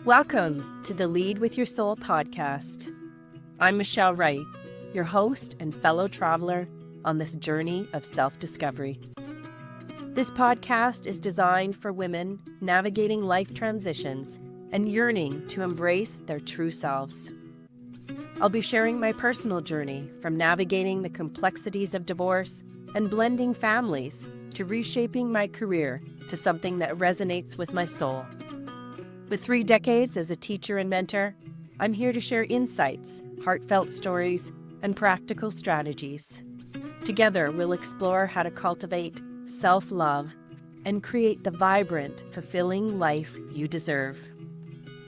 Welcome to the Lead with Your Soul podcast. I'm Michelle Wright, your host and fellow traveler on this journey of self-discovery. This podcast is designed for women navigating life transitions and yearning to embrace their true selves. I'll be sharing my personal journey from navigating the complexities of divorce and blending families to reshaping my career to something that resonates with my soul. With 3 decades as a teacher and mentor, I'm here to share insights, heartfelt stories, and practical strategies. Together, we'll explore how to cultivate self-love and create the vibrant, fulfilling life you deserve.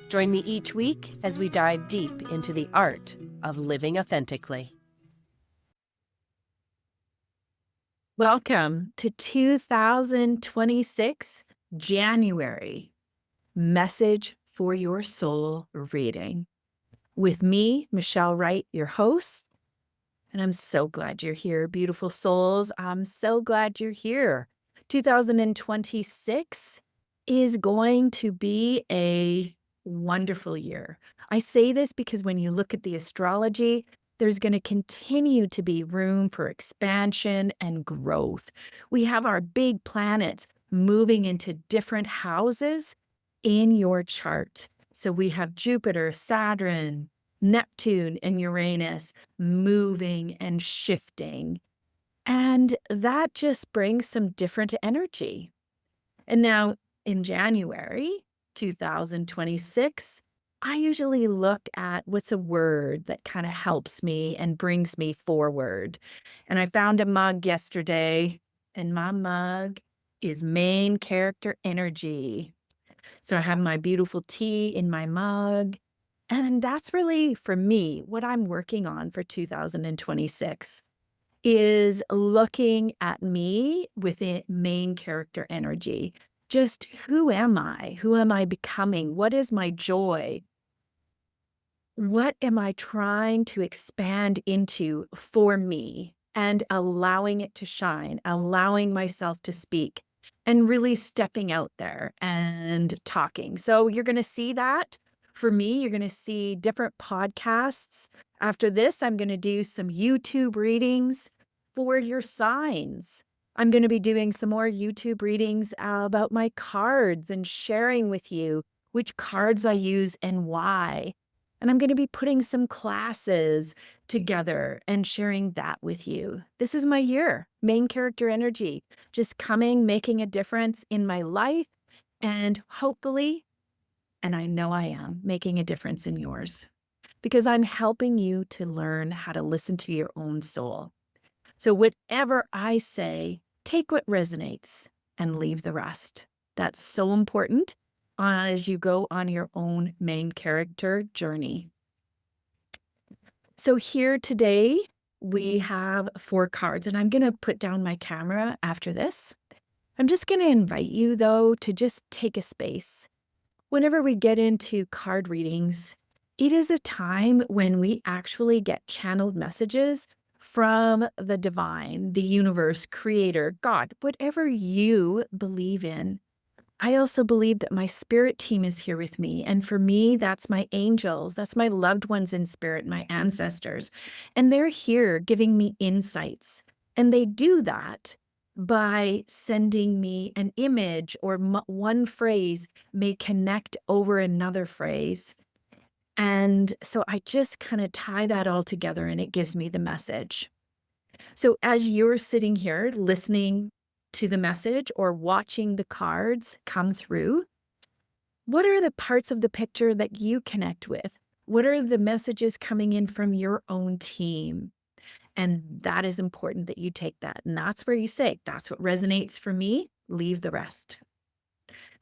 Join me each week as we dive deep into the art of living authentically. Welcome to 2026 January Message for Your Soul reading with me, Michelle Wright, your host. And I'm so glad you're here, beautiful souls. I'm so glad you're here. 2026 is going to be a wonderful year. I say this because when you look at the astrology, there's going to continue to be room for expansion and growth. We have our big planets moving into different houses in your chart. So we have Jupiter, Saturn, Neptune, and Uranus moving and shifting. And that just brings some different energy. And now in January 2026, I usually look at what's a word that kind of helps me and brings me forward. And I found a mug yesterday, and my mug is main character energy. So I have my beautiful tea in my mug. And that's really, for me, what I'm working on for 2026 is looking at me with the main character energy. Just who am I? Who am I becoming? What is my joy? What am I trying to expand into for me and allowing it to shine, allowing myself to speak and really stepping out there and talking. So you're going to see that for me. You're going to see different podcasts. After this, I'm going to do some YouTube readings for your signs. I'm going to be doing some more YouTube readings about my cards and sharing with you which cards I use and why. And I'm going to be putting some classes together and sharing that with you. This is my year, main character energy, just coming, making a difference in my life, and hopefully, and I know I am, making a difference in yours because I'm helping you to learn how to listen to your own soul. So whatever I say, take what resonates and leave the rest. That's so important as you go on your own main character journey. So here today, we have 4 cards, and I'm going to put down my camera after this. I'm just going to invite you, though, to just take a space. Whenever we get into card readings, it is a time when we actually get channeled messages from the divine, the universe, creator, God, whatever you believe in. I also believe that my spirit team is here with me. And for me, that's my angels. That's my loved ones in spirit, my ancestors. And they're here giving me insights. And they do that by sending me an image or one phrase may connect over another phrase. And so I just kind of tie that all together and it gives me the message. So as you're sitting here listening to the message or watching the cards come through, what are the parts of the picture that you connect with? What are the messages coming in from your own team? And that is important that you take that. And that's where you say, that's what resonates for me, leave the rest.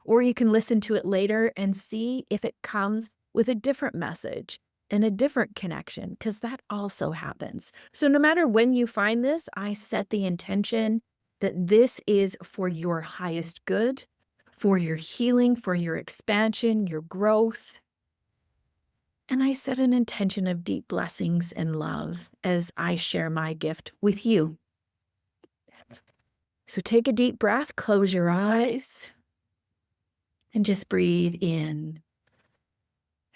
Or you can listen to it later and see if it comes with a different message and a different connection, because that also happens. So no matter when you find this, I set the intention that this is for your highest good, for your healing, for your expansion, your growth. And I set an intention of deep blessings and love as I share my gift with you. So take a deep breath, close your eyes, and just breathe in.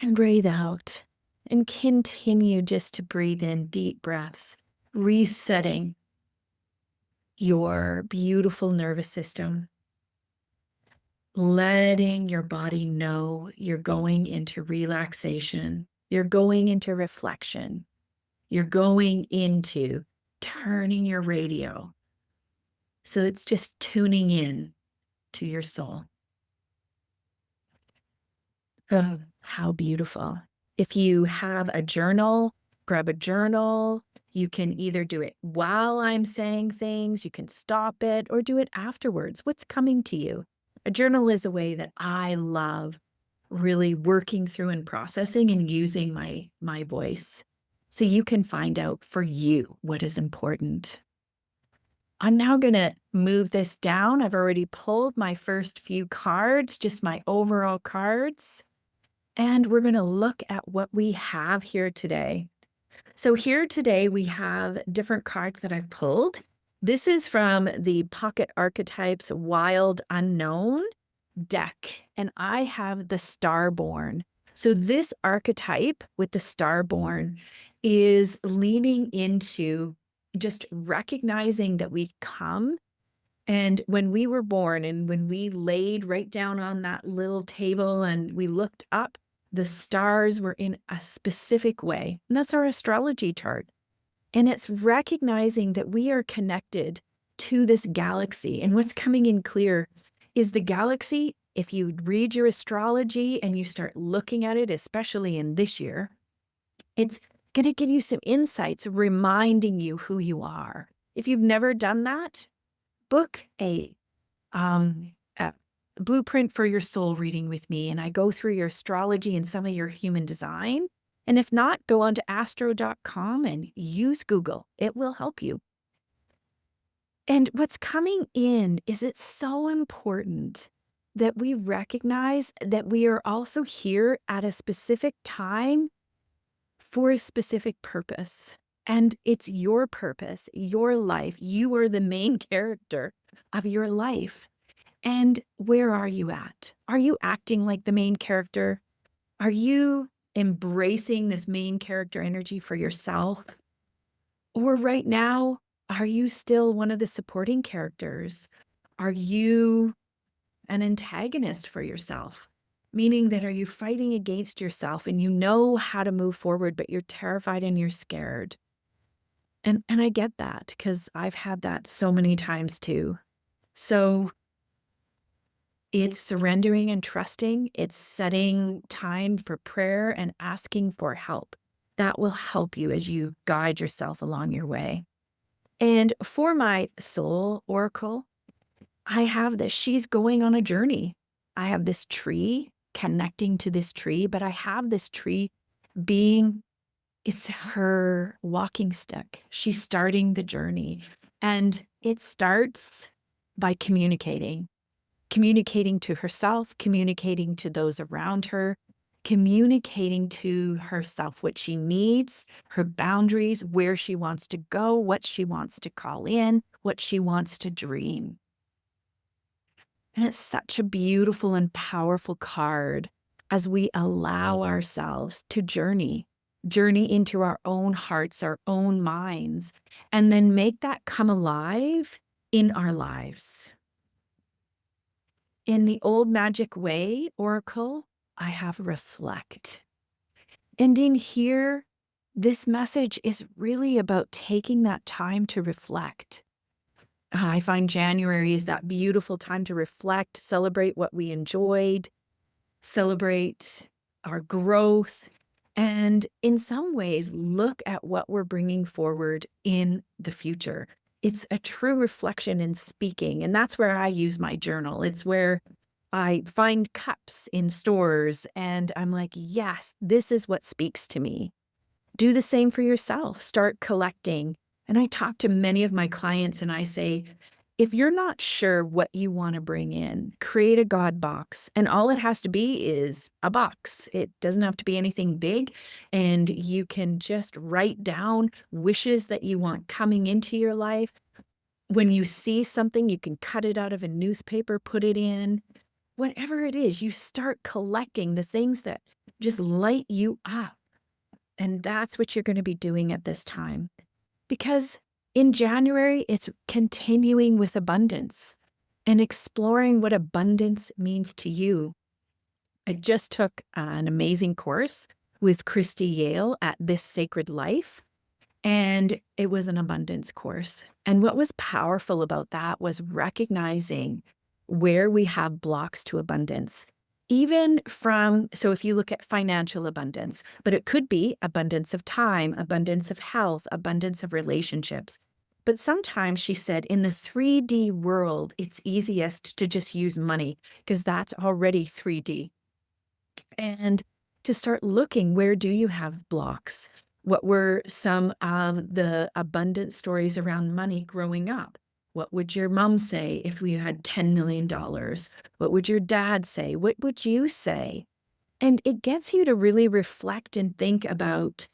and breathe out. And continue just to breathe in deep breaths, resetting your beautiful nervous system, letting your body know you're going into relaxation, you're going into reflection, you're going into turning your radio. So it's just tuning in to your soul. Oh, how beautiful. If you have a journal, grab a journal. You can either do it while I'm saying things, you can stop it, or do it afterwards. What's coming to you? A journal is a way that I love really working through and processing and using my voice. So you can find out for you what is important. I'm now going to move this down. I've already pulled my first few cards, just my overall cards. And we're going to look at what we have here today. So here today, we have different cards that I've pulled. This is from the Pocket Archetypes Wild Unknown deck, and I have the Starborn. So this archetype with the Starborn is leaning into just recognizing that we come, and when we were born and when we laid right down on that little table and we looked up, the stars were in a specific way. And that's our astrology chart. And it's recognizing that we are connected to this galaxy. And what's coming in clear is the galaxy, if you read your astrology and you start looking at it, especially in this year, it's going to give you some insights, reminding you who you are. If you've never done that, book a blueprint for your soul reading with me, and I go through your astrology and some of your human design. And if not, go on to astro.com and use Google. It will help you. And what's coming in is it's so important that we recognize that we are also here at a specific time for a specific purpose. And it's your purpose, your life. You are the main character of your life. And where are you at? Are you acting like the main character? Are you embracing this main character energy for yourself? Or right now, are you still one of the supporting characters? Are you an antagonist for yourself? Meaning that, are you fighting against yourself and you know how to move forward, but you're terrified and you're scared? And I get that because I've had that so many times too. So it's surrendering and trusting. It's setting time for prayer and asking for help. That will help you as you guide yourself along your way. And for my soul oracle, I have this. She's going on a journey. I have this tree connecting to this tree, but I have this tree being, it's her walking stick. She's starting the journey. And it starts by communicating to herself, communicating to those around her, communicating to herself what she needs, her boundaries, where she wants to go, what she wants to call in, what she wants to dream. And it's such a beautiful and powerful card as we allow ourselves to journey into our own hearts, our own minds, and then make that come alive in our lives. In the Old Magic Way Oracle, I have reflect. And in here, this message is really about taking that time to reflect. I find January is that beautiful time to reflect, celebrate what we enjoyed, celebrate our growth, and in some ways, look at what we're bringing forward in the future. It's a true reflection in speaking, and that's where I use my journal. It's where I find cups in stores, and I'm like, yes, this is what speaks to me. Do the same for yourself. Start collecting. And I talk to many of my clients and I say, if you're not sure what you want to bring in, create a God box. And all it has to be is a box. It doesn't have to be anything big. And you can just write down wishes that you want coming into your life. When you see something, you can cut it out of a newspaper, put it in. whatever it is, you start collecting the things that just light you up. And that's what you're going to be doing at this time. Because in January, it's continuing with abundance and exploring what abundance means to you. I just took an amazing course with Christy Yale at This Sacred Life, and it was an abundance course. And what was powerful about that was recognizing where we have blocks to abundance. Even from, so if you look at financial abundance, but it could be abundance of time, abundance of health, abundance of relationships. But sometimes she said in the 3D world, it's easiest to just use money because that's already 3D. And to start looking, where do you have blocks? What were some of the abundant stories around money growing up? What would your mom say if we had $10 million? What would your dad say? What would you say? And it gets you to really reflect and think about,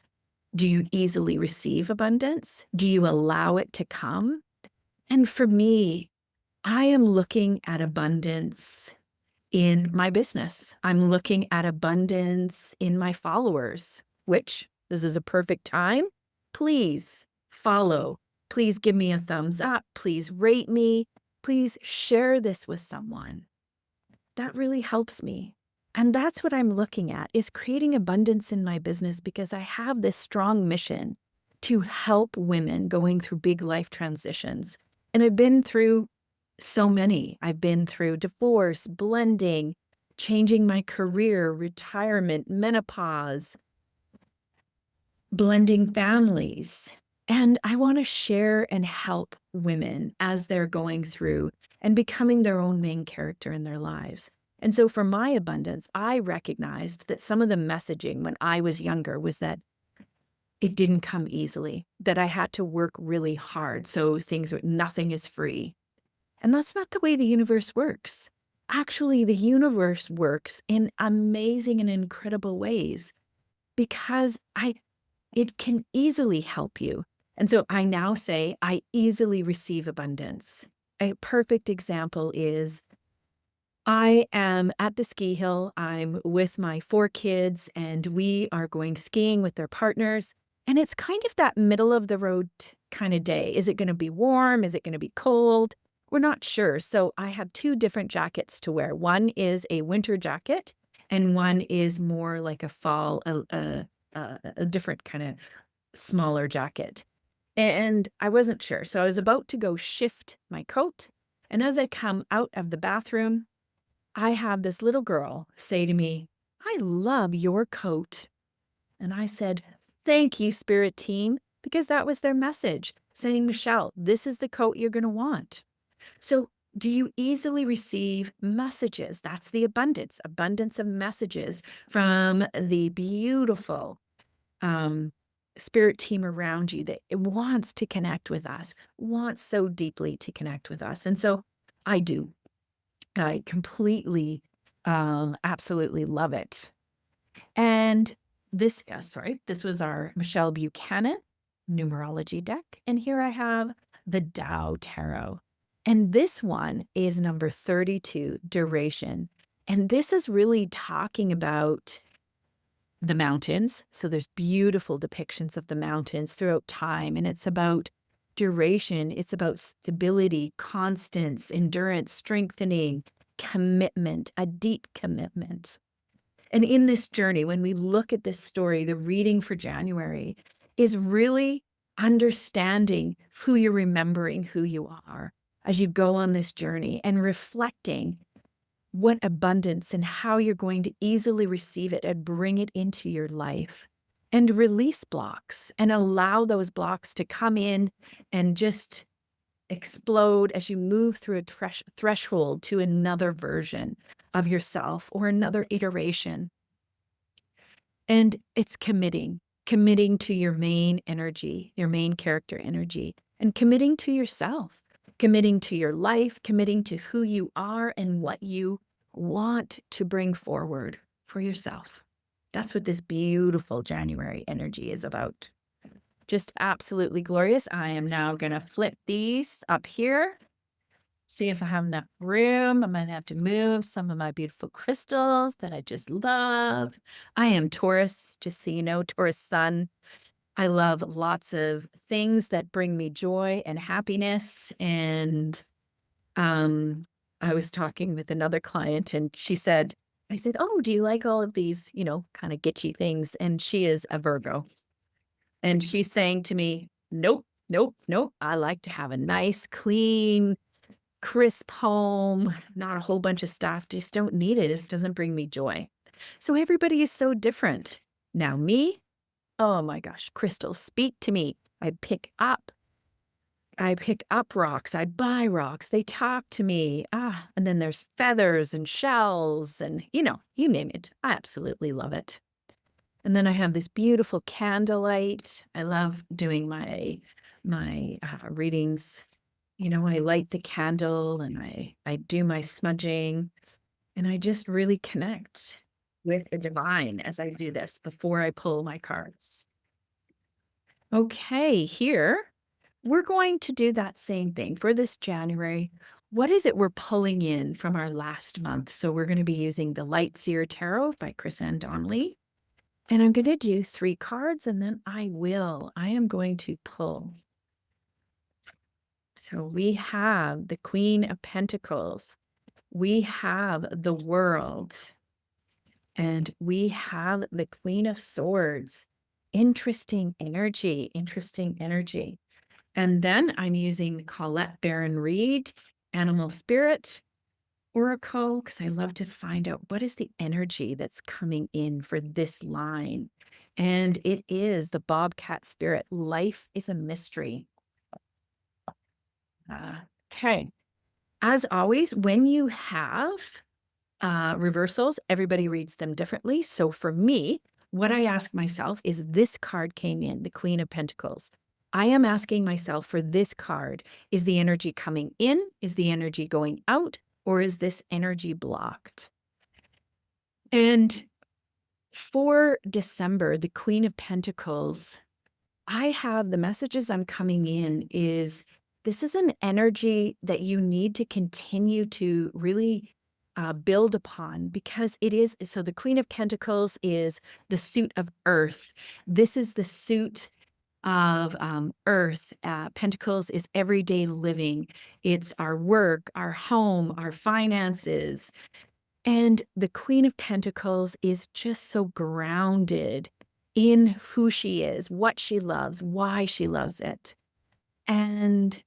do you easily receive abundance? Do you allow it to come? And for me, I am looking at abundance in my business. I'm looking at abundance in my followers, which this is a perfect time. Please follow. Please give me a thumbs up. Please rate me. Please share this with someone. That really helps me. And that's what I'm looking at, is creating abundance in my business because I have this strong mission to help women going through big life transitions. And I've been through so many. I've been through divorce, blending, changing my career, retirement, menopause, blending families. And I want to share and help women as they're going through and becoming their own main character in their lives. And so for my abundance, I recognized that some of the messaging when I was younger was that it didn't come easily, that I had to work really hard. So nothing is free. And that's not the way the universe works. Actually, the universe works in amazing and incredible ways because it can easily help you. And so I now say I easily receive abundance. A perfect example is I am at the ski hill. I'm with my 4 kids and we are going skiing with their partners. And it's kind of that middle of the road kind of day. Is it going to be warm? Is it going to be cold? We're not sure. So I have 2 different jackets to wear. One is a winter jacket and one is more like a fall, a different kind of smaller jacket. And I wasn't sure. So I was about to go shift my coat. And as I come out of the bathroom, I have this little girl say to me, "I love your coat." And I said, "Thank you, Spirit Team," because that was their message saying, "Michelle, this is the coat you're going to want." So do you easily receive messages? That's the abundance of messages from the beautiful spirit team around you that it wants to connect with us, wants so deeply to connect with us. And so I do. I completely, absolutely love it. And this was our Michelle Buchanan numerology deck. And here I have the Tao Tarot. And this one is number 32, duration. And this is really talking about the mountains. So there's beautiful depictions of the mountains throughout time. And it's about duration. It's about stability, constance, endurance, strengthening, commitment, a deep commitment. And in this journey, when we look at this story, the reading for January is really understanding who you're remembering who you are as you go on this journey and reflecting what abundance and how you're going to easily receive it and bring it into your life and release blocks and allow those blocks to come in and just explode as you move through a threshold to another version of yourself or another iteration. And it's committing to your main energy, your main character energy, and committing to yourself, committing to your life, committing to who you are and what you want to bring forward for yourself. That's what this beautiful January energy is about. Just absolutely glorious. I am now going to flip these up here See if I have enough room. I might have to move some of my beautiful crystals that I just love. I am Taurus, just so you know, Taurus sun. I love lots of things that bring me joy and happiness. And um, I was talking with another client and I said, oh, do you like all of these, kind of gitchy things? And she is a Virgo. And she's saying to me, nope, nope, nope. I like to have a nice, clean, crisp home, not a whole bunch of stuff. Just don't need it. It doesn't bring me joy. So everybody is so different. Now, me, oh my gosh, crystals speak to me. I pick up rocks. I buy rocks. They talk to me. And then there's feathers and shells and, you name it. I absolutely love it. And then I have this beautiful candlelight. I love doing my readings. I light the candle and I do my smudging and I just really connect with the divine as I do this before I pull my cards. Okay, here we're going to do that same thing for this January. What is it we're pulling in from our last month? So we're going to be using the Light Seer Tarot by Chris-Anne Donnelly. And I'm going to do 3 cards and then I am going to pull. So we have the Queen of Pentacles. We have the World. And we have the Queen of Swords. Interesting energy, interesting energy. And then I'm using the Colette Baron Reed Animal Spirit Oracle because I love to find out what is the energy that's coming in for this line. And it is the Bobcat Spirit. Life is a mystery. Okay. As always, when you have reversals, everybody reads them differently. So for me, what I ask myself is this card came in, the Queen of Pentacles. I am asking myself for this card, is the energy coming in? Is the energy going out? Or is this energy blocked? And for December, the Queen of Pentacles, I have the messages I'm coming in is this is an energy that you need to continue to really build upon because it is. So the Queen of Pentacles is the suit of earth. This is the suit of earth. Pentacles is everyday living. It's our work, our home, our finances. And the Queen of Pentacles is just so grounded in who she is, what she loves, why she loves it. And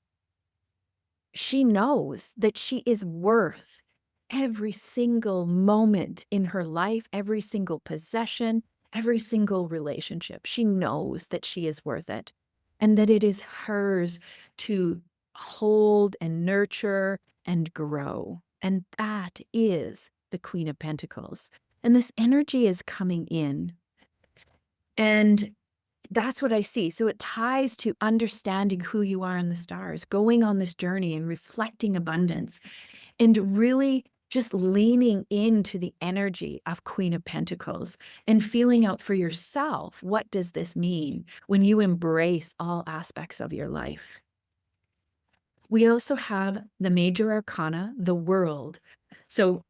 she knows that she is worth every single moment in her life, every single possession, every single relationship. She knows that she is worth it and that it is hers to hold and nurture and grow. And that is the Queen of Pentacles. And this energy is coming in. And that's what I see. So it ties to understanding who you are in the stars, going on this journey and reflecting abundance and really just leaning into the energy of Queen of Pentacles and feeling out for yourself, what does this mean when you embrace all aspects of your life? We also have the major arcana, the World. So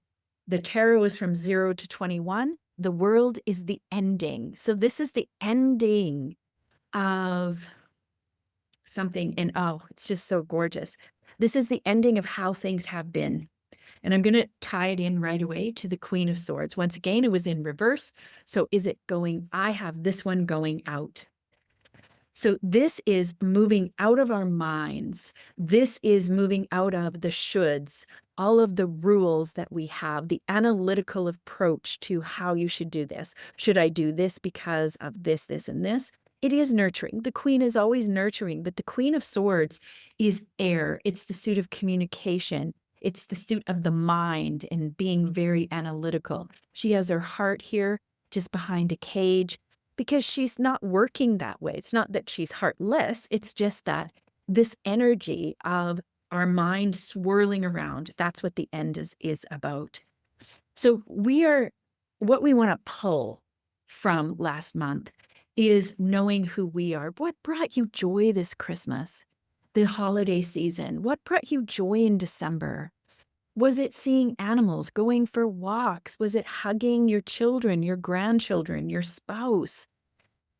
the tarot is from 0 to 21. The World is the ending. So this is the ending of something. And it's just so gorgeous. This is the ending of how things have been. And I'm going to tie it in right away to the Queen of Swords. Once again, it was in reverse. So is it going? I have this one going out. So this is moving out of our minds. This is moving out of the shoulds, all of the rules that we have, the analytical approach to how you should do this. Should I do this because of this, this, and this? It is nurturing. The Queen is always nurturing, but the Queen of Swords is air. It's the suit of communication. It's the suit of the mind and being very analytical. She has her heart here, just behind a cage, because she's not working that way. It's not that she's heartless. It's just that this energy of our mind swirling around, that's what the end is about. So what we want to pull from last month is knowing who we are. What brought you joy this Christmas? The holiday season. What brought you joy in December? Was it seeing animals, going for walks? Was it hugging your children, your grandchildren, your spouse?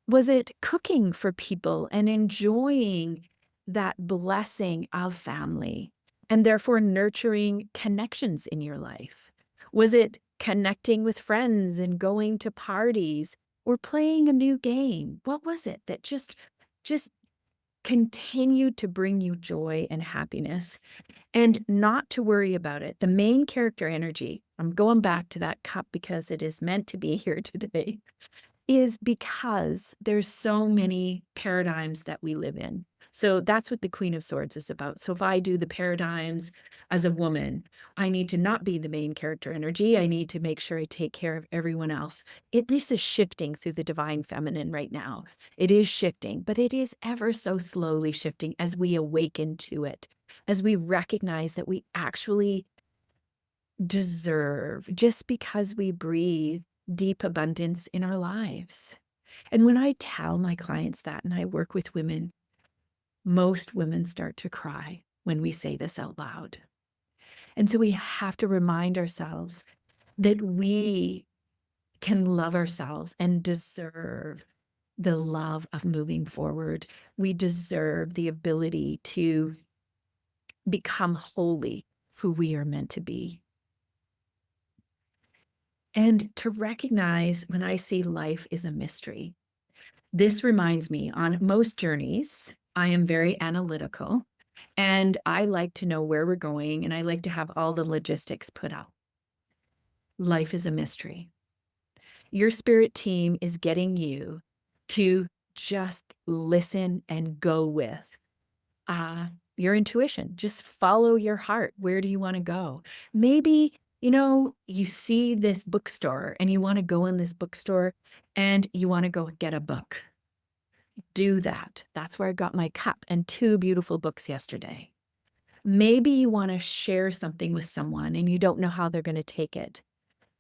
Was it cooking for people and enjoying that blessing of family and therefore nurturing connections in your life? Was it connecting with friends and going to parties or playing a new game? What was it that just continued to bring you joy and happiness? And not to worry about it. The main character energy, I'm going back to that cup because it is meant to be here today, is because there's so many paradigms that we live in. So that's what the Queen of Swords is about. So if I do the paradigms as a woman, I need to not be the main character energy. I need to make sure I take care of everyone else. This is shifting through the divine feminine right now. It is shifting, but it is ever so slowly shifting as we awaken to it, as we recognize that we actually deserve, just because we breathe, deep abundance in our lives. And when I tell my clients that, and I work with women, most women start to cry when we say this out loud. And so we have to remind ourselves that we can love ourselves and deserve the love of moving forward. We deserve the ability to become wholly who we are meant to be. And to recognize when I see life is a mystery. This reminds me, on most journeys, I am very analytical and I like to know where we're going and I like to have all the logistics put out. Life is a mystery. Your spirit team is getting you to just listen and go with your intuition. Just follow your heart. Where do you want to go? Maybe, you see this bookstore and you want to go in this bookstore and you want to go get a book. Do that. That's where I got my cup and 2 beautiful books yesterday. Maybe you want to share something with someone and you don't know how they're going to take it.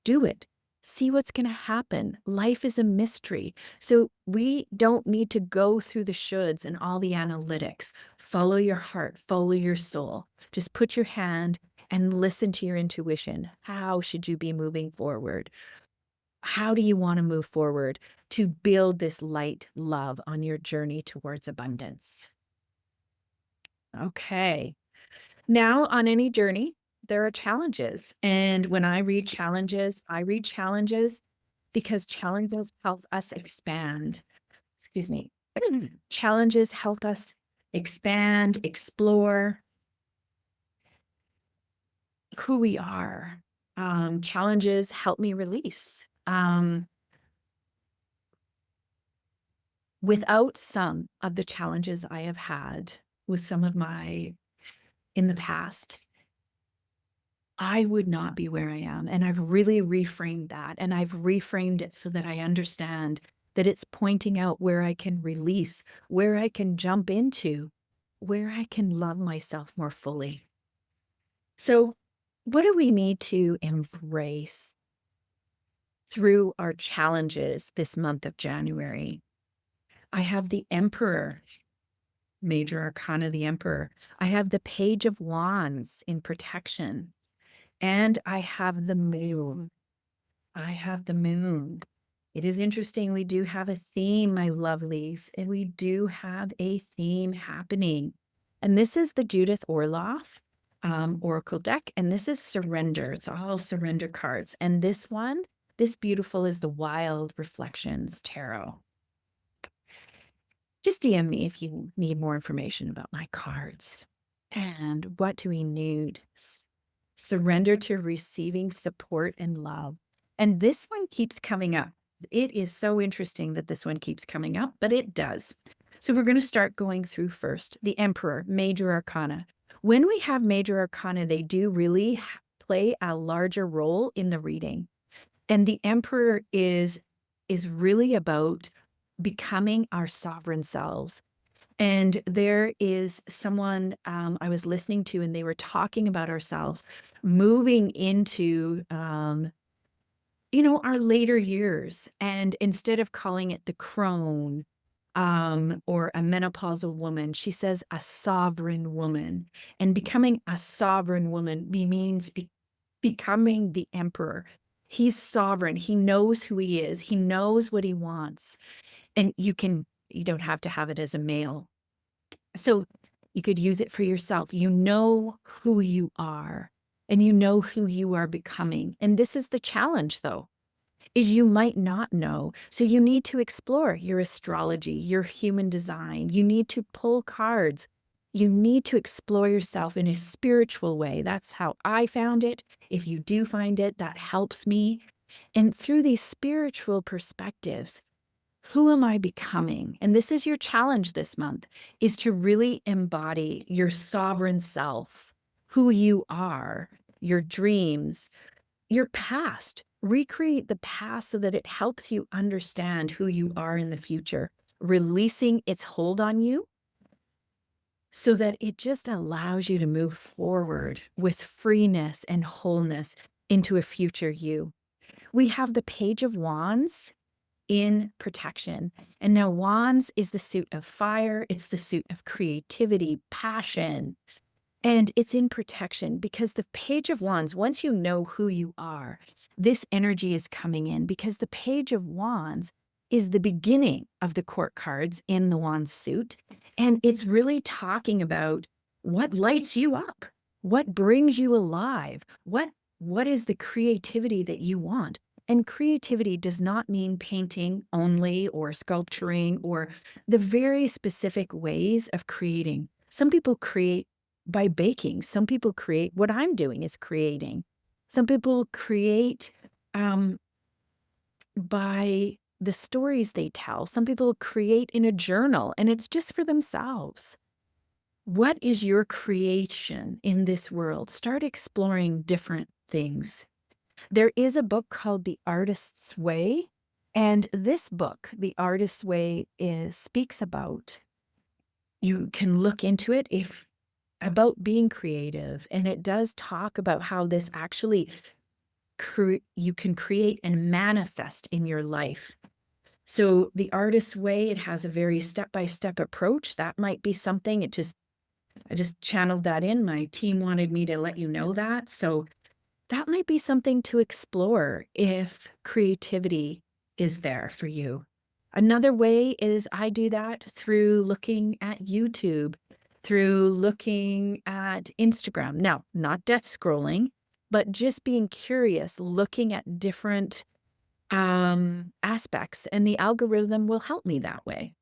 Do it. See what's going to happen. Life is a mystery. So we don't need to go through the shoulds and all the analytics. Follow your heart, follow your soul. Just put your hand and listen to your intuition. How should you be moving forward? How do you want to move forward to build this light love on your journey towards abundance? Okay. Now, on any journey, there are challenges. And when I read challenges because challenges help us expand. Excuse me. Challenges help us expand, explore who we are. Challenges help me release. Without some of the challenges I have had with some of in the past, I would not be where I am. And I've really reframed that. And I've reframed it so that I understand that it's pointing out where I can release, where I can jump into, where I can love myself more fully. So, what do we need to embrace through our challenges this month of January? I have the Emperor, Major Arcana, the Emperor. I have the Page of Wands in protection. And I have the Moon. It is interesting. We do have a theme, my lovelies, and we do have a theme happening. And this is the Judith Orloff Oracle deck, and this is surrender. It's all surrender cards. And this beautiful, is the Wild Reflections Tarot. Just DM me if you need more information about my cards. And what do we need? Surrender to receiving support and love. And this one keeps coming up. It is so interesting that this one keeps coming up, but it does. So we're going to start going through first the Emperor, Major Arcana. When we have Major Arcana, they do really play a larger role in the reading. And the Emperor is really about becoming our sovereign selves. And there is someone I was listening to, and they were talking about ourselves moving into, our later years. And instead of calling it the crone or a menopausal woman. She says a sovereign woman. And becoming a sovereign woman means becoming the emperor. He's sovereign. He knows who he is. He knows what he wants. And you don't have to have it as a male. So you could use it for yourself. You know who you are and you know who you are becoming. And this is the challenge, though, is you might not know. So you need to explore your astrology, your human design. You need to pull cards. You need to explore yourself in a spiritual way. That's how I found it. If you do find it, that helps me. And through these spiritual perspectives, who am I becoming? And this is your challenge this month, is to really embody your sovereign self, who you are, your dreams, your past. Recreate the past so that it helps you understand who you are in the future, releasing its hold on you so that it just allows you to move forward with freeness and wholeness into a future you. We have the Page of Wands in protection. And now Wands is the suit of fire. It's the suit of creativity, passion, and it's in protection because the Page of Wands, once you know who you are, this energy is coming in because the Page of Wands is the beginning of the court cards in the Wands suit. And it's really talking about what lights you up, what brings you alive, what is the creativity that you want. And creativity does not mean painting only or sculpturing or the very specific ways of creating. Some people create by baking. Some people create, what I'm doing is creating. Some people create by the stories they tell. Some people create in a journal and it's just for themselves. What is your creation in this world? Start exploring different things. There is a book called The Artist's Way. And this book, The Artist's Way, speaks about, you can look into it about being creative. And it does talk about how this actually you can create and manifest in your life. So the Artist's Way, it has a very step-by-step approach. That might be something. I just channeled that in. My team wanted me to let you know that. So that might be something to explore if creativity is there for you. Another way is I do that through looking at YouTube, through looking at Instagram. Now, not death scrolling, but just being curious, looking at different aspects, and the algorithm will help me that way.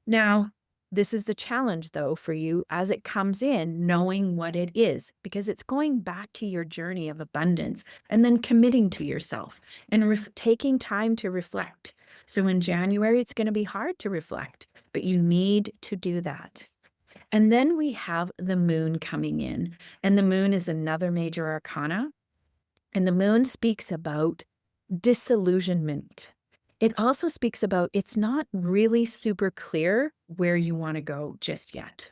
Now, this is the challenge, though, for you as it comes in, knowing what it is, because it's going back to your journey of abundance and then committing to yourself and taking time to reflect. So in January, it's going to be hard to reflect, but you need to do that. And then we have the moon coming in, and the moon is another major arcana. And the moon speaks about disillusionment. It also speaks about it's not really super clear where you want to go just yet.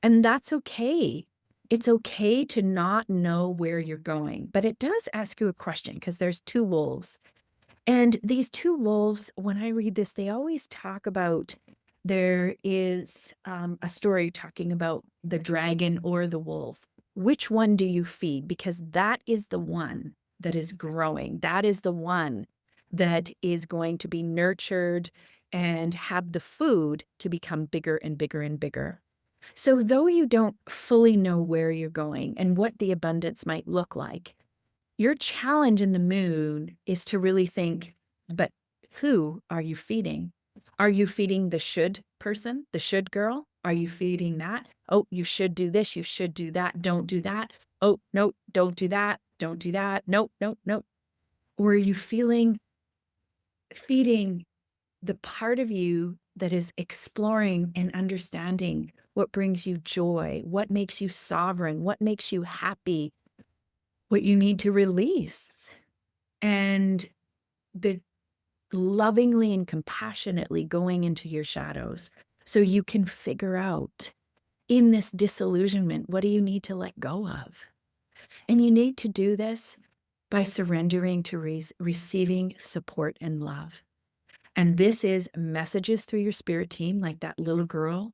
And that's okay. It's okay to not know where you're going, but it does ask you a question because there's two wolves. And these two wolves, when I read this, they always talk about, there is a story talking about the dragon or the wolf. Which one do you feed? Because that is the one that is growing. That is the one that is going to be nurtured and have the food to become bigger and bigger and bigger. So though you don't fully know where you're going and what the abundance might look like, your challenge in the moon is to really think, but who are you feeding? Are you feeding the should person, the should girl? Are you feeding that? Oh, you should do this. You should do that. Don't do that. Oh, no, don't do that. Don't do that. Nope, nope, nope. Or are you feeding the part of you that is exploring and understanding what brings you joy, what makes you sovereign, what makes you happy, what you need to release, and the lovingly and compassionately going into your shadows so you can figure out in this disillusionment, what do you need to let go of? And you need to do this by surrendering to receiving support and love. And this is messages through your spirit team, like that little girl.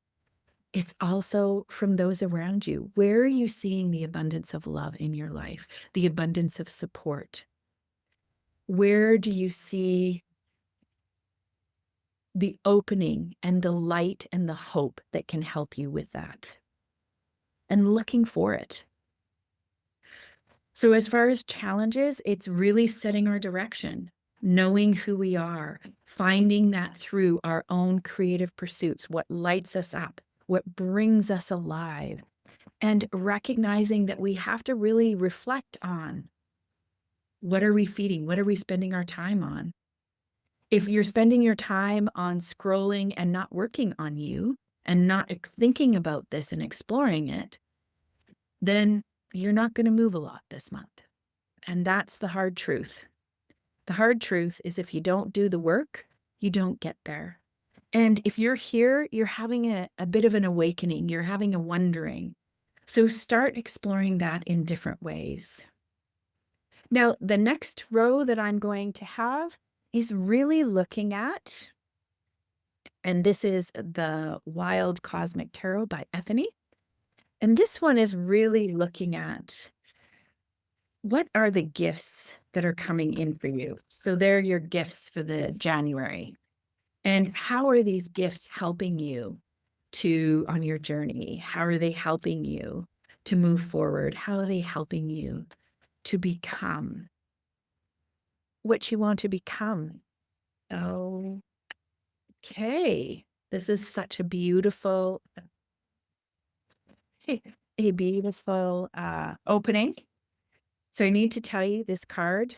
It's also from those around you. Where are you seeing the abundance of love in your life, the abundance of support? Where do you see the opening and the light and the hope that can help you with that? And looking for it. So as far as challenges, it's really setting our direction, knowing who we are, finding that through our own creative pursuits, what lights us up, what brings us alive, and recognizing that we have to really reflect on what are we feeding? What are we spending our time on? If you're spending your time on scrolling and not working on you and not thinking about this and exploring it, then you're not going to move a lot this month. And that's the hard truth. The hard truth is if you don't do the work, you don't get there. And if you're here, you're having a bit of an awakening. You're having a wondering. So start exploring that in different ways. Now, the next row that I'm going to have is really looking at, and this is the Wild Cosmic Tarot by Ethany. And this one is really looking at what are the gifts that are coming in for you? So they're your gifts for the January. And how are these gifts helping you on your journey? How are they helping you to move forward? How are they helping you to become what you want to become? Okay. This is such a beautiful opening. So I need to tell you this card,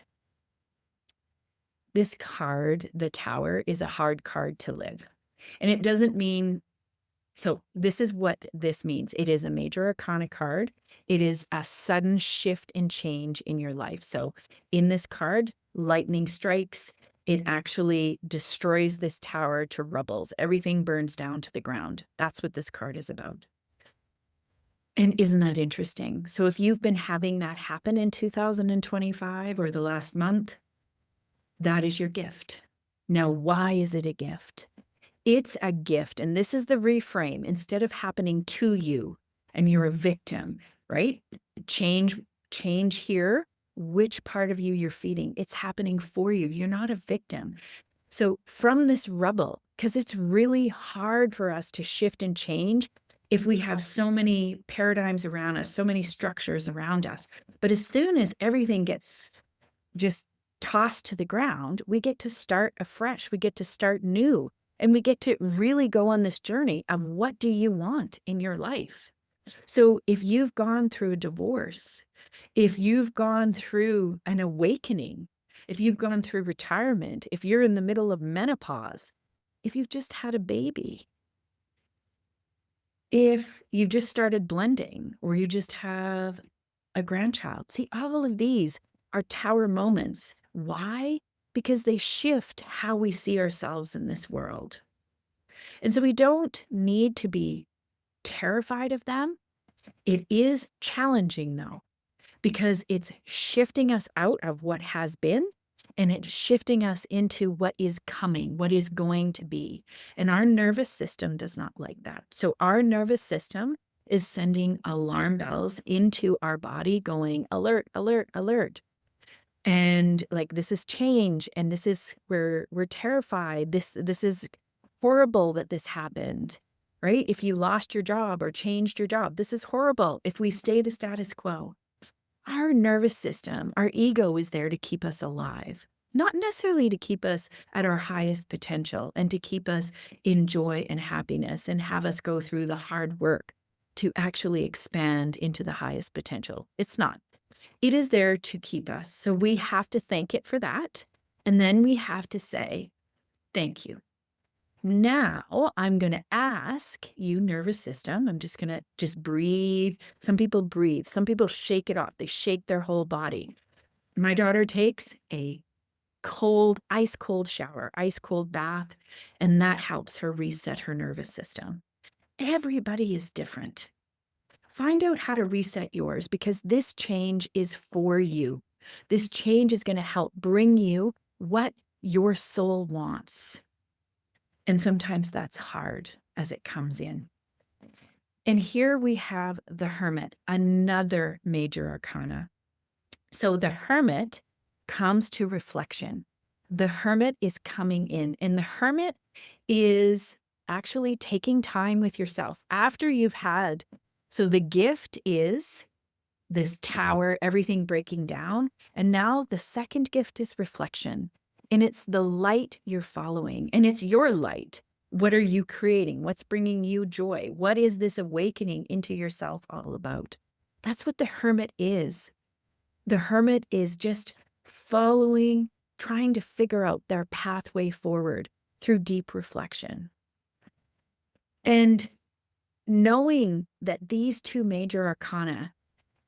the Tower, is a hard card to live. And it doesn't mean, so this is what this means. It is a major arcana card. It is a sudden shift and change in your life. So in this card, lightning strikes. It actually destroys this tower to rubbles. Everything burns down to the ground. That's what this card is about. And isn't that interesting? So if you've been having that happen in 2025 or the last month, that is your gift. Now, why is it a gift? It's a gift. And this is the reframe. Instead of happening to you and you're a victim, right? Change here, which part of you you're feeding. It's happening for you. You're not a victim. So from this rubble, because it's really hard for us to shift and change if we have so many paradigms around us, so many structures around us. But as soon as everything gets just tossed to the ground, we get to start afresh. We get to start new. And we get to really go on this journey of what do you want in your life? So if you've gone through a divorce, if you've gone through an awakening, if you've gone through retirement, if you're in the middle of menopause, if you've just had a baby, if you've just started blending or you just have a grandchild, see, all of these are tower moments. Why? Because they shift how we see ourselves in this world. And so we don't need to be terrified of them. It is challenging, though, because it's shifting us out of what has been and it's shifting us into what is coming, what is going to be. And our nervous system does not like that. So our nervous system is sending alarm bells into our body going, alert, alert, alert. And like, this is change. And this is where we're terrified. This is horrible that this happened, right? If you lost your job or changed your job, this is horrible. If we stay the status quo, our nervous system, our ego is there to keep us alive, not necessarily to keep us at our highest potential and to keep us in joy and happiness and have us go through the hard work to actually expand into the highest potential. It's not. It is there to keep us. So we have to thank it for that. And then we have to say, thank you. Now I'm going to ask you, nervous system, I'm just going to just breathe. Some people breathe. Some people shake it off. They shake their whole body. My daughter takes a ice cold shower, ice cold bath, and that helps her reset her nervous system. Everybody is different. Find out how to reset yours because this change is for you. This change is going to help bring you what your soul wants. And sometimes that's hard as it comes in. And here we have the Hermit, another major arcana. So the Hermit comes to reflection. The Hermit is coming in, and the Hermit is actually taking time with yourself after you've had. So the gift is this tower, everything breaking down. And now the second gift is reflection. And it's the light you're following, and it's your light. What are you creating? What's bringing you joy? What is this awakening into yourself all about? That's what the Hermit is. The Hermit is just following, trying to figure out their pathway forward through deep reflection. And knowing that these two major arcana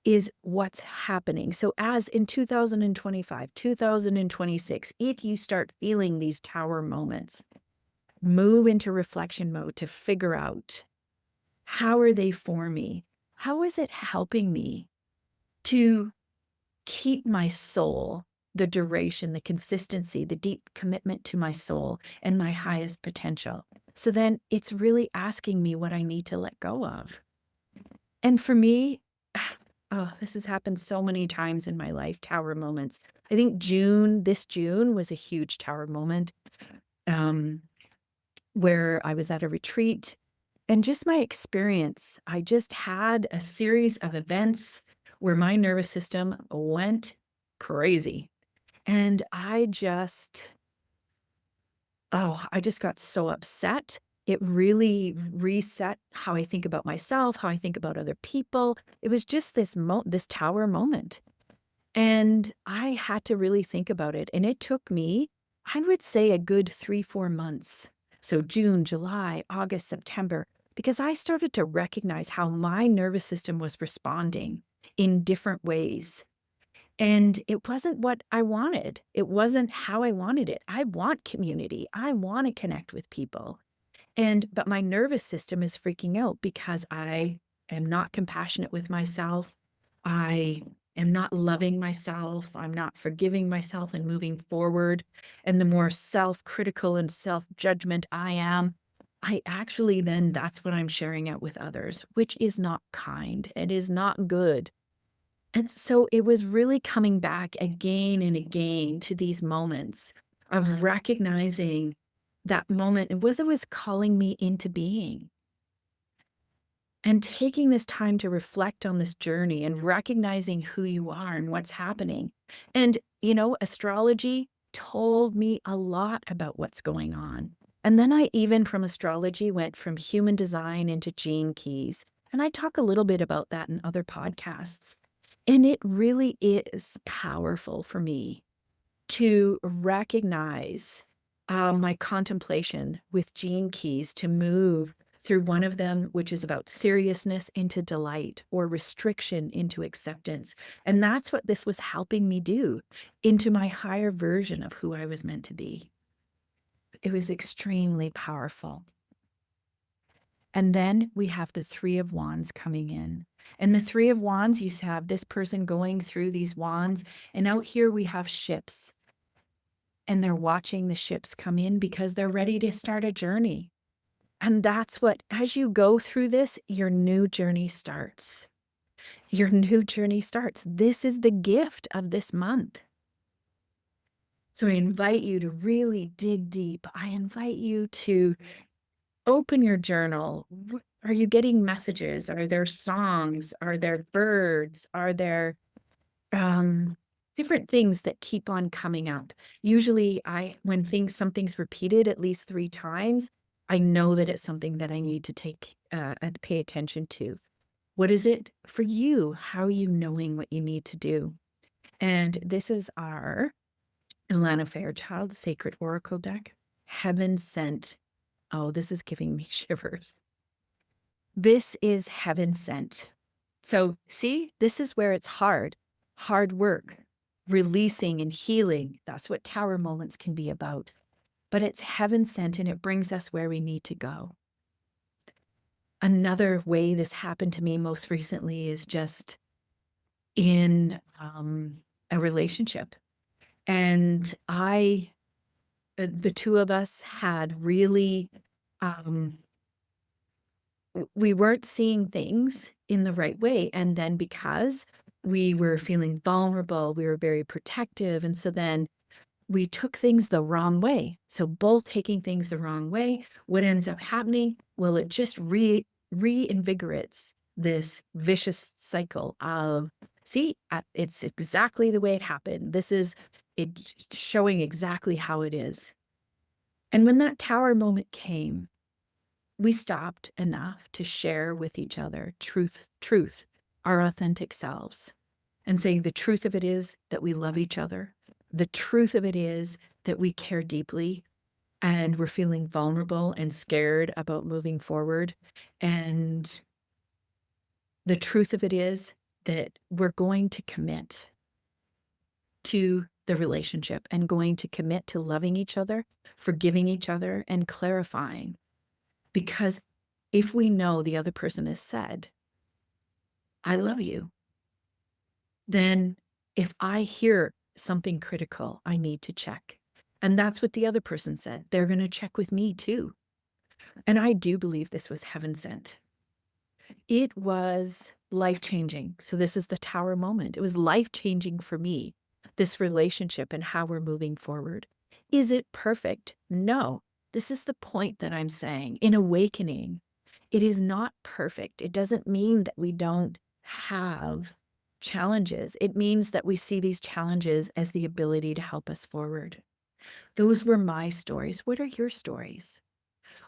is what's happening. So as in 2025, 2026, if you start feeling these tower moments, move into reflection mode to figure out, how are they for me? How is it helping me to keep my soul, the duration, the consistency, the deep commitment to my soul and my highest potential? So then it's really asking me what I need to let go of. And for me, oh, this has happened so many times in my life, tower moments. I think this June was a huge tower moment, where I was at a retreat, and just my experience, I just had a series of events where my nervous system went crazy. And I just got so upset. It really reset how I think about myself, how I think about other people. It was just this tower moment. And I had to really think about it. And it took me, I would say, a good 3-4 months. So June, July, August, September, because I started to recognize how my nervous system was responding in different ways. And it wasn't what I wanted. It wasn't how I wanted it. I want community. I want to connect with people. But my nervous system is freaking out because I am not compassionate with myself. I am not loving myself. I'm not forgiving myself and moving forward. And the more self-critical and self-judgment I am, I actually then that's what I'm sharing out with others, which is not kind. It is not good. And so it was really coming back again and again to these moments of recognizing that moment and it was calling me into being. And taking this time to reflect on this journey and recognizing who you are and what's happening. And, astrology told me a lot about what's going on. And then I even from astrology went from human design into gene keys. And I talk a little bit about that in other podcasts. And it really is powerful for me to recognize my contemplation with gene keys to move through one of them, which is about seriousness into delight or restriction into acceptance. And that's what this was helping me do, into my higher version of who I was meant to be. It was extremely powerful. And then we have the Three of Wands coming in. And the Three of Wands, you have this person going through these wands. And out here we have ships. And they're watching the ships come in because they're ready to start a journey. And that's what, as you go through this, your new journey starts. Your new journey starts. This is the gift of this month. So I invite you to really dig deep. I invite you to open your journal. Are you getting messages? Are there songs? Are there birds? Are there different things that keep on coming up? Usually when something's repeated at least 3 times, I know that it's something that I need to take and pay attention to. What is it for you? How are you knowing what you need to do? And this is our Ilana Fairchild Sacred Oracle deck, Heaven Sent. Oh, this is giving me shivers. This is Heaven Sent. So see, this is where it's hard work, releasing and healing. That's what tower moments can be about. But it's Heaven Sent and it brings us where we need to go. Another way this happened to me most recently is just in a relationship. And I the two of us had really, um, we weren't seeing things in the right way. And then because we were feeling vulnerable, we were very protective. And so then we took things the wrong way. So both taking things the wrong way, what ends up happening? Well, it just reinvigorates this vicious cycle of, see, it's exactly the way it happened. This is it showing exactly how it is. And when that tower moment came, we stopped enough to share with each other truth, our authentic selves, and saying the truth of it is that we love each other. The truth of it is that we care deeply and we're feeling vulnerable and scared about moving forward. And the truth of it is that we're going to commit to the relationship and going to commit to loving each other, forgiving each other, and clarifying. Because if we know the other person has said, I love you, then if I hear something critical, I need to check. And that's what the other person said. They're going to check with me too. And I do believe this was heaven sent. It was life changing. So, this is the tower moment. It was life changing for me, this relationship and how we're moving forward. Is it perfect? No. This is the point that I'm saying. In awakening, it is not perfect. It doesn't mean that we don't have challenges. It means that we see these challenges as the ability to help us forward. Those were my stories. What are your stories?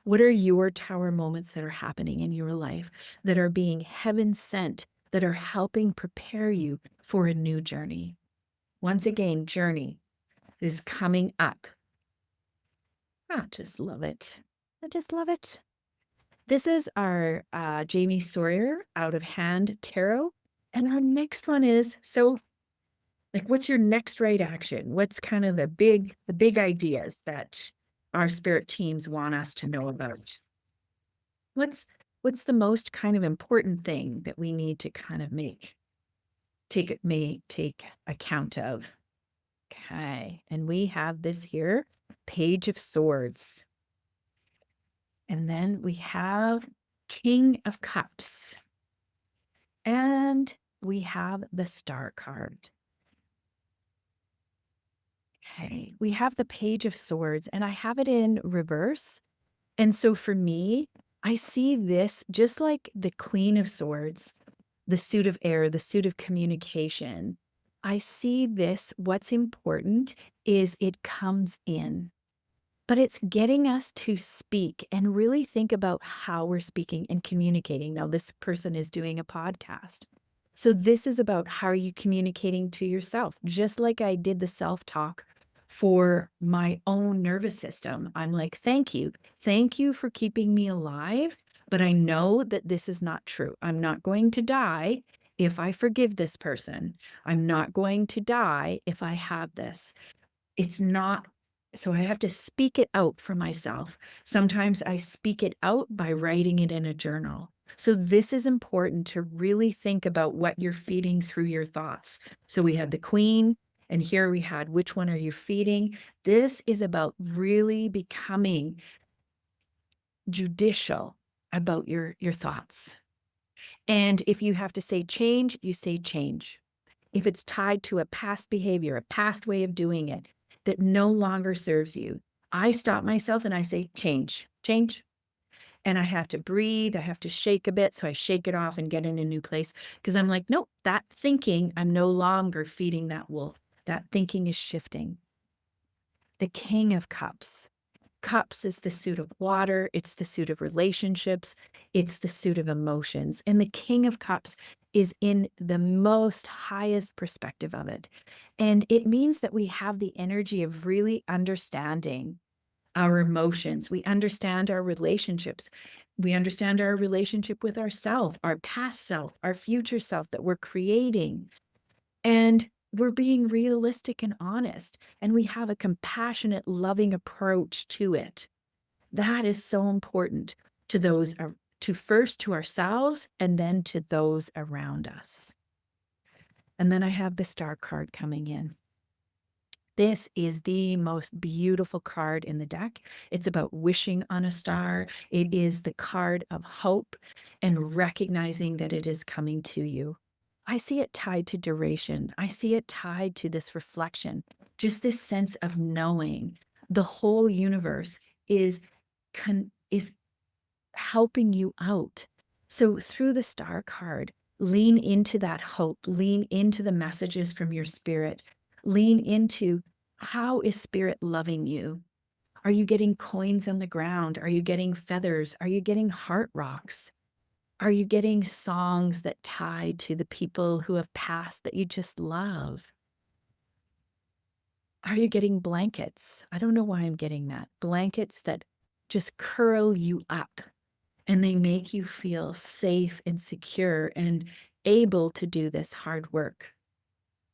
What are your tower moments that are happening in your life that are being heaven sent, that are helping prepare you for a new journey? Once again, journey is coming up. I just love it. I just love it. This is our Jamie Sawyer Out of Hand Tarot. And our next one is, so like, what's your next right action? What's kind of the big ideas that our spirit teams want us to know about? What's the most kind of important thing that we need to kind of take account of? Okay. And we have this here, Page of Swords. And then we have King of Cups. And we have the Star card. Okay. We have the Page of Swords, and I have it in reverse. And so for me, I see this just like the Queen of Swords, the suit of air, the suit of communication. I see this. What's important is it comes in, but it's getting us to speak and really think about how we're speaking and communicating. Now, this person is doing a podcast. So this is about how are you communicating to yourself? Just like I did the self-talk for my own nervous system. I'm like, thank you. Thank you for keeping me alive. But I know that this is not true. I'm not going to die if I forgive this person. I'm not going to die if I have this. It's not. So I have to speak it out for myself. Sometimes I speak it out by writing it in a journal. So this is important to really think about what you're feeding through your thoughts. So we had the Queen, and here we had which one are you feeding? This is about really becoming judicial about your thoughts. And if you have to say change, you say change. If it's tied to a past behavior, a past way of doing it that no longer serves you, I stop myself and I say change, change. And I have to breathe. I have to shake a bit. So I shake it off and get in a new place because I'm like, nope, that thinking, I'm no longer feeding that wolf. That thinking is shifting. The King of Cups. Cups is the suit of water. It's the suit of relationships. It's the suit of emotions. And the King of Cups is in the most highest perspective of it. And it means that we have the energy of really understanding our emotions. We understand our relationships. We understand our relationship with ourself, our past self, our future self that we're creating. And we're being realistic and honest. And we have a compassionate, loving approach to it. That is so important to those, to first to ourselves and then to those around us. And then I have the Star card coming in. This is the most beautiful card in the deck. It's about wishing on a star. It is the card of hope and recognizing that it is coming to you. I see it tied to duration. I see it tied to this reflection, just this sense of knowing the whole universe is is helping you out. So through the star card, lean into that hope, lean into the messages from your spirit, lean into how is spirit loving you? Are you getting coins on the ground? Are you getting feathers? Are you getting heart rocks? Are you getting songs that tie to the people who have passed that you just love? Are you getting blankets? I don't know why I'm getting that. Blankets that just curl you up and they make you feel safe and secure and able to do this hard work.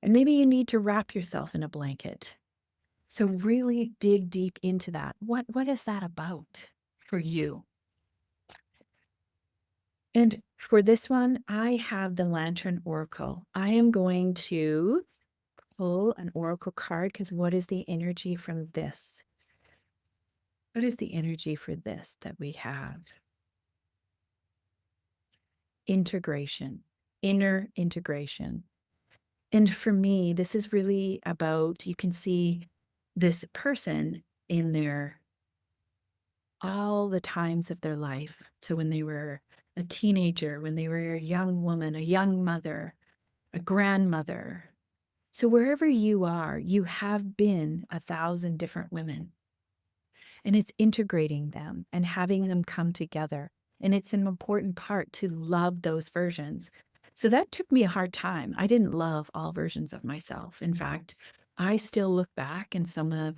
And maybe you need to wrap yourself in a blanket. So really dig deep into that. What is that about for you? And for this one, I have the Lantern Oracle. I am going to pull an oracle card because what is the energy from this? What is the energy for this that we have? Integration, inner integration. And for me, this is really about, you can see this person in their all the times of their life. So when they were a teenager, when they were a young woman, a young mother, a grandmother. So wherever you are, you have been 1,000 different women. And it's integrating them and having them come together. And it's an important part to love those versions. So that took me a hard time. I didn't love all versions of myself. In fact, I still look back, and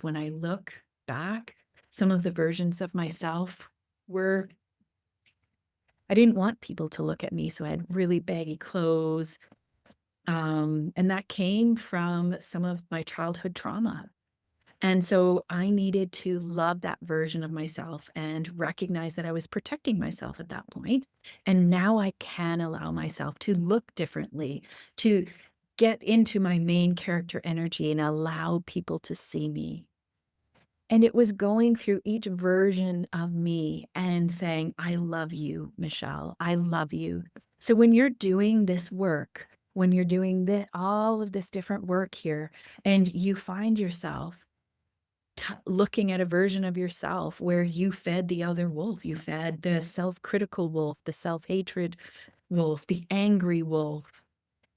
when I look back, some of the versions of myself were, I didn't want people to look at me. So I had really baggy clothes. And that came from some of my childhood trauma. And so I needed to love that version of myself and recognize that I was protecting myself at that point. And now I can allow myself to look differently, to get into my main character energy and allow people to see me. And it was going through each version of me and saying, I love you, Michelle. I love you. So when you're doing this work, when you're doing all of this different work here, and you find yourself looking at a version of yourself where you fed the other wolf, you fed the self-critical wolf, the self-hatred wolf, the angry wolf,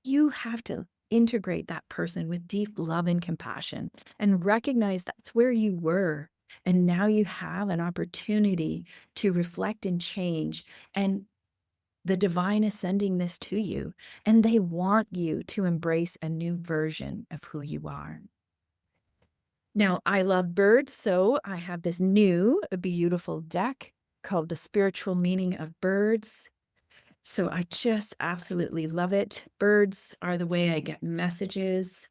you have to integrate that person with deep love and compassion and recognize that's where you were. And now you have an opportunity to reflect and change. And the divine is sending this to you. And they want you to embrace a new version of who you are. Now, I love birds, so I have this new beautiful deck called The Spiritual Meaning of Birds. So I just absolutely love it. Birds are the way I get messages.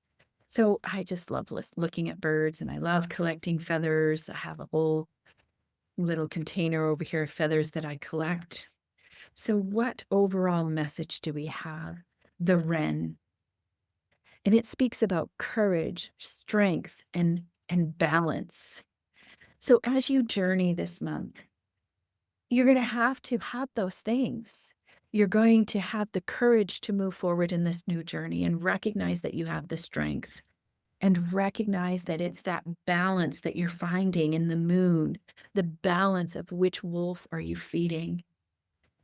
So I just love looking at birds, and I love collecting feathers. I have a whole little container over here of feathers that I collect. So what overall message do we have? The wren. And it speaks about courage, strength, and balance. So as you journey this month, you're going to have those things. You're going to have the courage to move forward in this new journey and recognize that you have the strength and recognize that it's that balance that you're finding in the moon, the balance of which wolf are you feeding,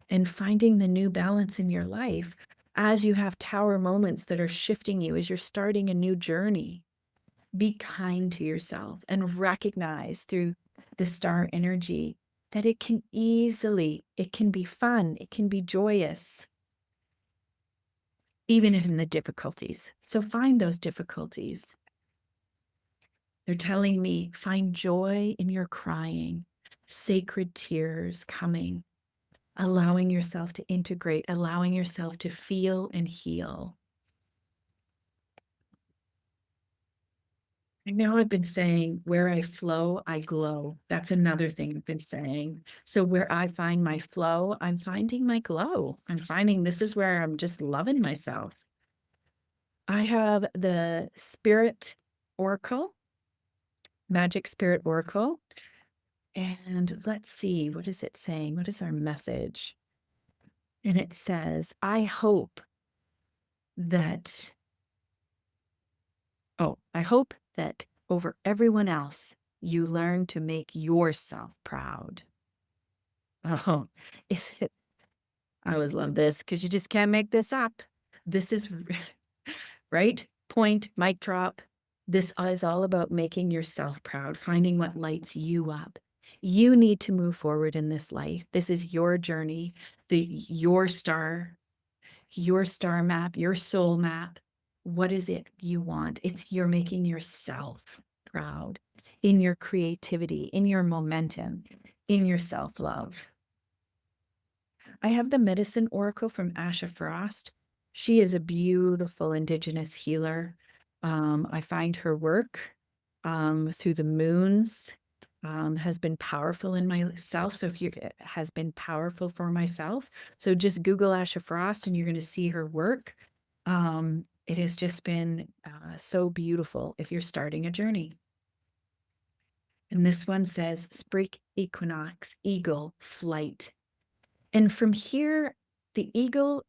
and finding the new balance in your life as you have tower moments that are shifting you as you're starting a new journey. Be kind to yourself and recognize through the star energy that it can be fun, it can be joyous, even in the difficulties. So find those difficulties. They're telling me, find joy in your crying, sacred tears coming, allowing yourself to integrate, allowing yourself to feel and heal. I know I've been saying where I flow, I glow. That's another thing I've been saying. So where I find my flow, I'm finding my glow. I'm finding this is where I'm just loving myself. I have the Spirit Oracle. Magic Spirit Oracle. And let's see, what is it saying? What is our message? And it says, I hope that, I hope that over everyone else, you learn to make yourself proud. Oh, is it? I always love this because you just can't make this up. This is right? Point, mic drop. This is all about making yourself proud, finding what lights you up. You need to move forward in this life. This is your journey, your star map, your soul map. What is it you want? It's you're making yourself proud in your creativity, in your momentum, in your self-love. I have the Medicine Oracle from Asha Frost. She is a beautiful Indigenous healer. I find her work through the moons has been powerful in myself. So if you has been powerful for myself. So just Google Asha Frost and you're going to see her work. It has just been so beautiful if you're starting a journey. And this one says spring equinox, eagle, flight. And from here, the eagle,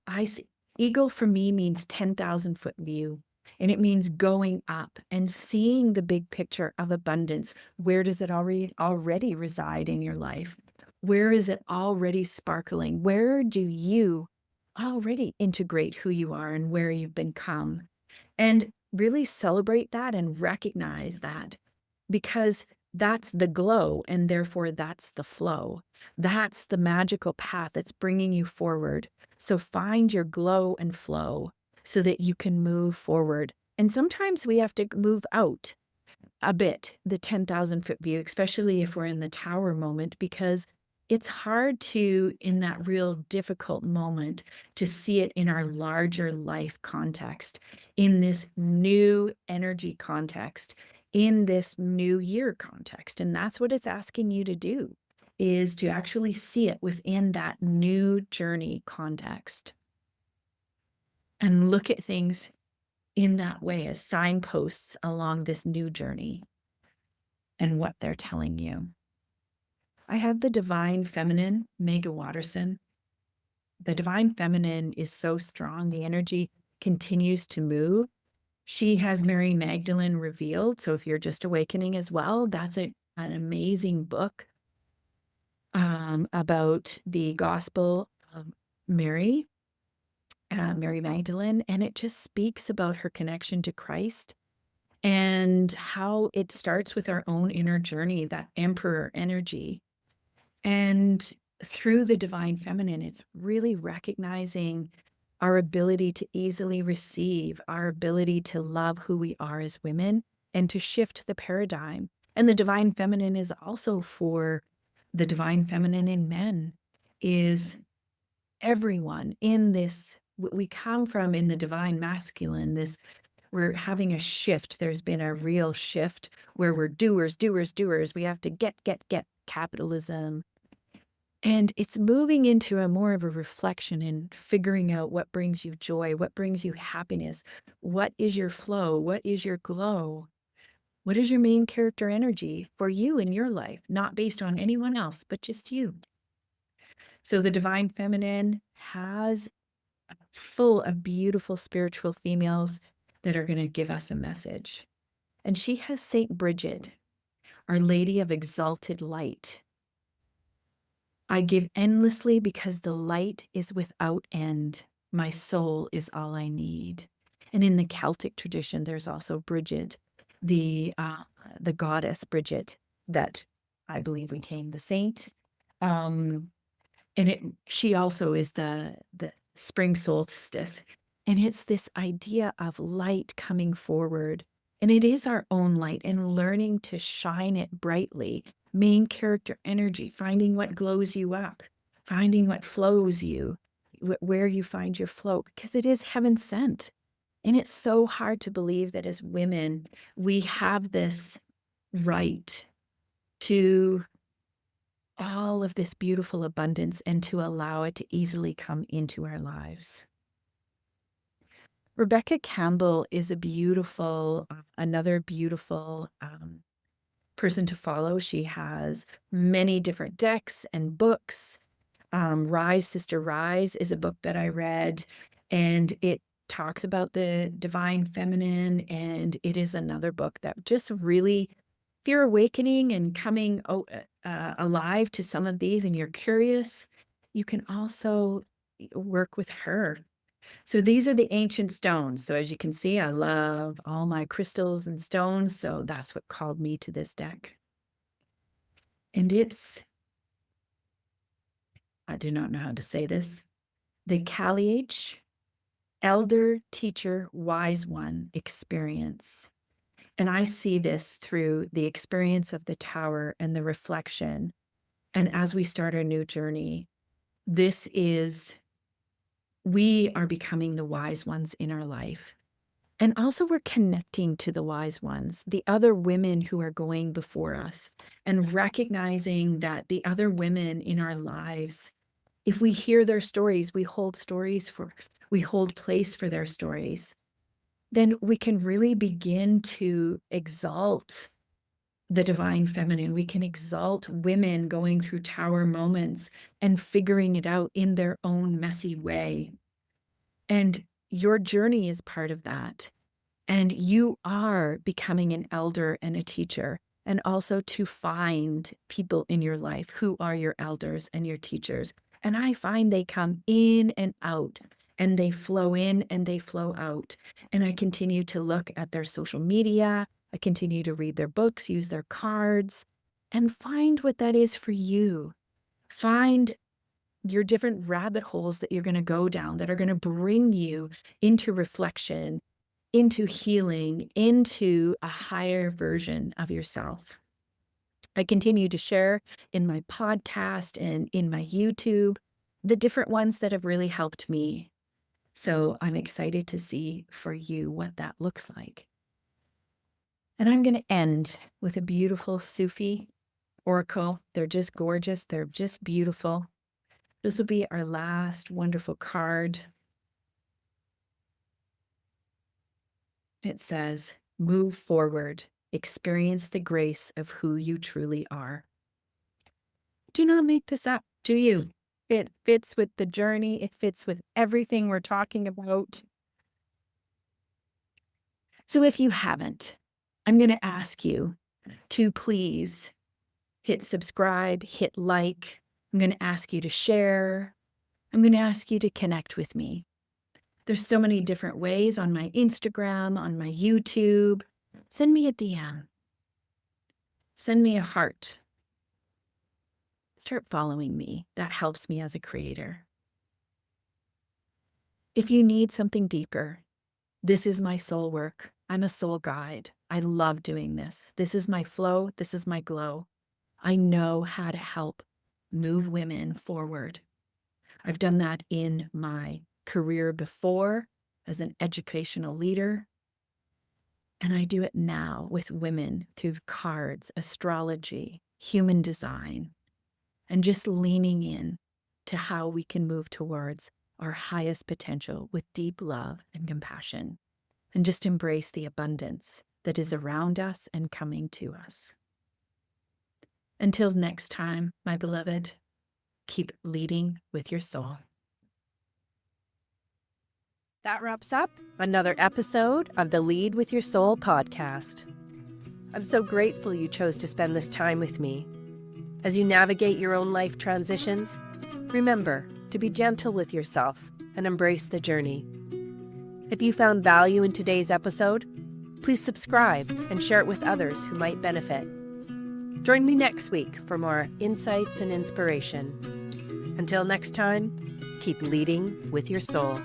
eagle for me means 10,000-foot view. And it means going up and seeing the big picture of abundance. Where does it already reside in your life? Where is it already sparkling? Where do you already integrate who you are and where you've become? And really celebrate that and recognize that, because that's the glow and therefore that's the flow. That's the magical path that's bringing you forward. So find your glow and flow so that you can move forward. And sometimes we have to move out a bit, the 10,000-foot view, especially if we're in the tower moment, because it's hard to, in that real difficult moment, to see it in our larger life context, in this new energy context, in this new year context. And that's what it's asking you to do, is to actually see it within that new journey context and look at things in that way as signposts along this new journey and what they're telling you. I have the Divine Feminine, Mega Watterson. The Divine Feminine is so strong. The energy continues to move. She has Mary Magdalene revealed. So if you're just awakening as well, that's an amazing book about the gospel of Mary, Mary Magdalene. And it just speaks about her connection to Christ and how it starts with our own inner journey, that emperor energy. And through the Divine Feminine, it's really recognizing our ability to easily receive, our ability to love who we are as women and to shift the paradigm. And the Divine Feminine is also for the Divine Feminine in men, is everyone in this, we come from in the Divine Masculine, this, we're having a shift. There's been a real shift where we're doers, doers, doers. We have to get capitalism. And it's moving into a more of a reflection and figuring out what brings you joy, what brings you happiness, what is your flow, what is your glow, what is your main character energy for you in your life, not based on anyone else, but just you. So the Divine Feminine has full of beautiful spiritual females that are going to give us a message. And she has Saint Bridget, Our Lady of Exalted Light. I give endlessly because the light is without end. My soul is all I need. And in the Celtic tradition, there's also Bridget, the goddess Bridget, that I believe became the saint. And she also is the spring solstice. And it's this idea of light coming forward. And it is our own light and learning to shine it brightly. Main character energy, finding what glows you up, finding what flows you, where you find your flow, because it is heaven sent. And it's so hard to believe that as women, we have this right to all of this beautiful abundance and to allow it to easily come into our lives. Rebecca Campbell is another beautiful person to follow. She has many different decks and books. Rise, Sister Rise is a book that I read, and it talks about the divine feminine. And it is another book that just really, if you're awakening and coming alive to some of these and you're curious, you can also work with her. So these are the ancient stones. So as you can see, I love all my crystals and stones. So that's what called me to this deck. And it's, I do not know how to say this, the Kaliach Elder Teacher Wise One experience. And I see this through the experience of the tower and the reflection. And as we start our new journey, we are becoming the wise ones in our life. And also we're connecting to the wise ones, the other women who are going before us, and recognizing that the other women in our lives, if we hear their stories, we hold place for their stories, then we can really begin to exalt the divine feminine. We can exalt women going through tower moments and figuring it out in their own messy way. And your journey is part of that. And you are becoming an elder and a teacher, and also to find people in your life who are your elders and your teachers. And I find they come in and out, and they flow in and they flow out. And I continue to look at their social media. I continue to read their books, use their cards, and find what that is for you. Find your different rabbit holes that you're going to go down that are going to bring you into reflection, into healing, into a higher version of yourself. I continue to share in my podcast and in my YouTube the different ones that have really helped me. So I'm excited to see for you what that looks like. And I'm going to end with a beautiful Sufi oracle. They're just gorgeous. They're just beautiful. This will be our last wonderful card. It says, move forward, experience the grace of who you truly are. Do not make this up, do you? It fits with the journey. It fits with everything we're talking about. So if you haven't, I'm going to ask you to please hit subscribe, hit like. I'm going to ask you to share. I'm going to ask you to connect with me. There's so many different ways on my Instagram, on my YouTube. Send me a DM. Send me a heart. Start following me. That helps me as a creator. If you need something deeper, this is my soul work. I'm a soul guide. I love doing this. This is my flow. This is my glow. I know how to help move women forward. I've done that in my career before as an educational leader. And I do it now with women through cards, astrology, human design, and just leaning in to how we can move towards our highest potential with deep love and compassion, and just embrace the abundance that is around us and coming to us. Until next time, my beloved, keep leading with your soul. That wraps up another episode of the Lead with Your Soul podcast. I'm so grateful you chose to spend this time with me. As you navigate your own life transitions, remember to be gentle with yourself and embrace the journey. If you found value in today's episode, please subscribe and share it with others who might benefit. Join me next week for more insights and inspiration. Until next time, keep leading with your soul.